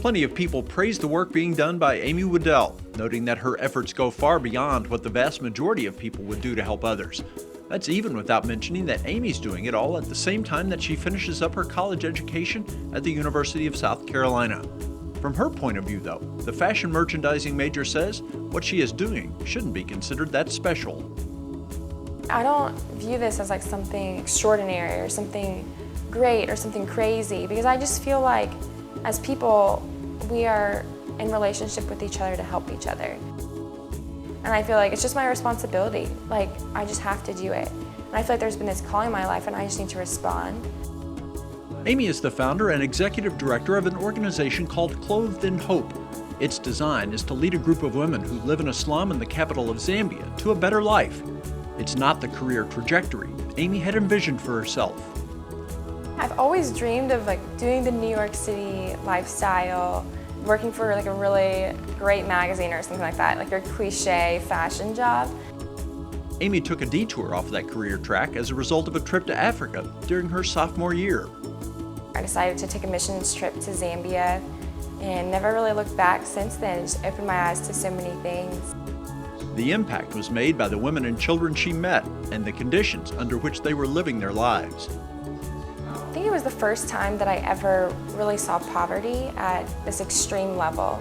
Plenty of people praised the work being done by Amy Woodell, noting that her efforts go far beyond what the vast majority of people would do to help others. That's even without mentioning that Amy's doing it all at the same time that she finishes up her college education at the University of South Carolina. From her point of view, though, the fashion merchandising major says what she is doing shouldn't be considered that special. I don't view this as like something extraordinary or something great or something crazy, because I just feel like as people, we are in relationship with each other to help each other. And I feel like it's just my responsibility. Like, I just have to do it. And I feel like there's been this calling in my life and I just need to respond. Amy is the founder and executive director of an organization called Clothed in Hope. Its design is to lead a group of women who live in a slum in the capital of Zambia to a better life. It's not the career trajectory Amy had envisioned for herself. I've always dreamed of like doing the New York City lifestyle, working for like a really great magazine or something like that, like your cliche fashion job. Amy took a detour off that career track as a result of a trip to Africa during her sophomore year. I decided to take a missions trip to Zambia and never really looked back since then. It just opened my eyes to so many things. The impact was made by the women and children she met and the conditions under which they were living their lives. I think it was the first time that I ever really saw poverty at this extreme level.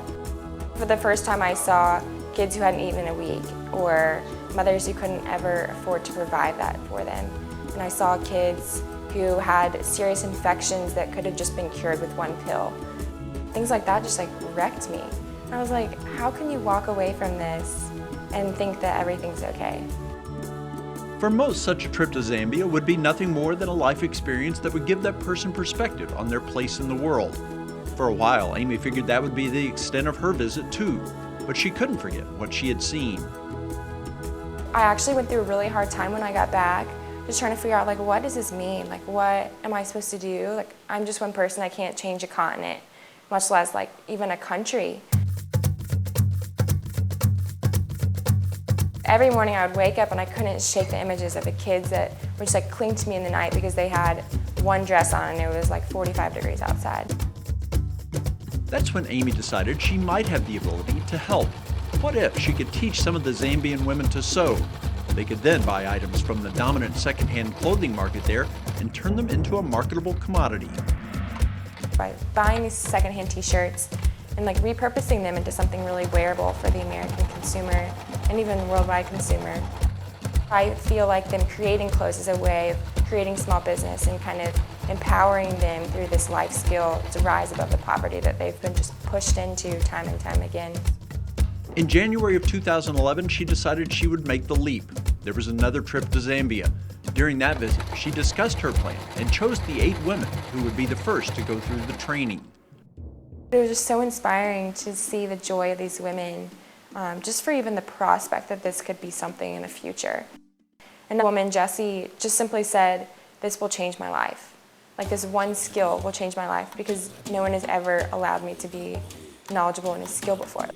For the first time I saw kids who hadn't eaten in a week, or mothers who couldn't ever afford to provide that for them. And I saw kids who had serious infections that could have just been cured with one pill. Things like that just like wrecked me. I was like, how can you walk away from this and think that everything's okay? For most, such a trip to Zambia would be nothing more than a life experience that would give that person perspective on their place in the world. For a while, Amy figured that would be the extent of her visit too, but she couldn't forget what she had seen. I actually went through a really hard time when I got back, just trying to figure out like, what does this mean? Like, what am I supposed to do? Like, I'm just one person, I can't change a continent, much less like even a country. Every morning I would wake up and I couldn't shake the images of the kids that would just like cling to me in the night because they had one dress on and it was like 45 degrees outside. That's when Amy decided she might have the ability to help. What if she could teach some of the Zambian women to sew? They could then buy items from the dominant secondhand clothing market there and turn them into a marketable commodity. By buying these secondhand t-shirts and like repurposing them into something really wearable for the American consumer and even worldwide consumer. I feel like them creating clothes is a way of creating small business and kind of empowering them through this life skill to rise above the poverty that they've been just pushed into time and time again. In January of 2011, she decided she would make the leap. There was another trip to Zambia. During that visit, she discussed her plan and chose the 8 women who would be the first to go through the training. It was just so inspiring to see the joy of these women, just for even the prospect that this could be something in the future. And the woman, Jessie, just simply said, this will change my life. Like this one skill will change my life because no one has ever allowed me to be knowledgeable in a skill before.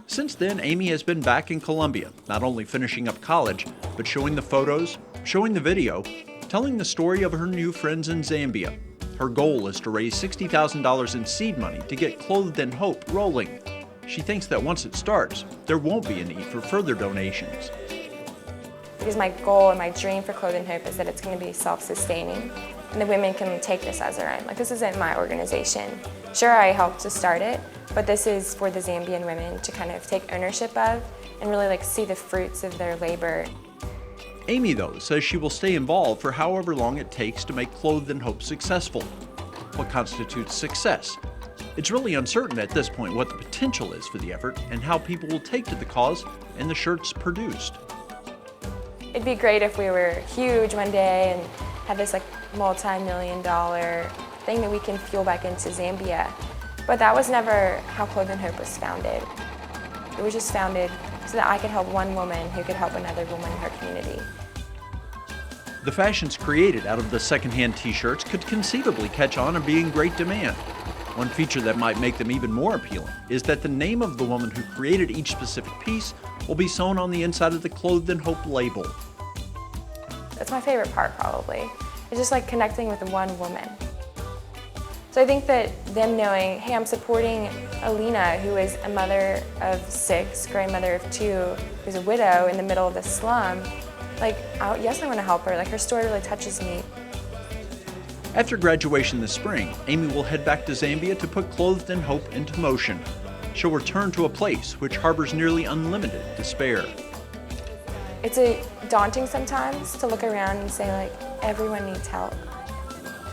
Since then, Amy has been back in Colombia, not only finishing up college, but showing the photos, showing the video, telling the story of her new friends in Zambia. Her goal is to raise $60,000 in seed money to get Clothed in Hope rolling. She thinks that once it starts, there won't be a need for further donations. Because my goal and my dream for Clothed in Hope is that it's going to be self-sustaining and the women can take this as their own. Like, this isn't my organization. Sure, I helped to start it, but this is for the Zambian women to kind of take ownership of and really like see the fruits of their labor. Amy, though, says she will stay involved for however long it takes to make Clothed in Hope successful. What constitutes success? It's really uncertain at this point what the potential is for the effort and how people will take to the cause and the shirts produced. It'd be great if we were huge one day and had this like multi-million-dollar thing that we can fuel back into Zambia. But that was never how Clothed in Hope was founded. It was just founded so that I could help one woman who could help another woman in her community. The fashions created out of the secondhand t-shirts could conceivably catch on and be in great demand. One feature that might make them even more appealing is that the name of the woman who created each specific piece will be sewn on the inside of the Clothed in Hope label. That's my favorite part, probably. It's just like connecting with one woman. So I think that them knowing, hey, I'm supporting Alina, who is a mother of 6, grandmother of 2, who's a widow in the middle of the slum, like, yes, I want to help her. Like, her story really touches me. After graduation this spring, Amy will head back to Zambia to put Clothed in Hope into motion. She'll return to a place which harbors nearly unlimited despair. It's daunting sometimes to look around and say, like, everyone needs help.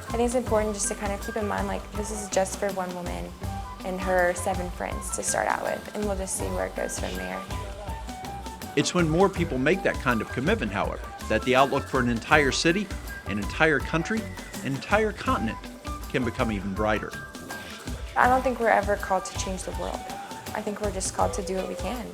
I think it's important just to kind of keep in mind, like, this is just for one woman and her 7 friends to start out with, and we'll just see where it goes from there. It's when more people make that kind of commitment, however, that the outlook for an entire city, an entire country, an entire continent can become even brighter. I don't think we're ever called to change the world. I think we're just called to do what we can.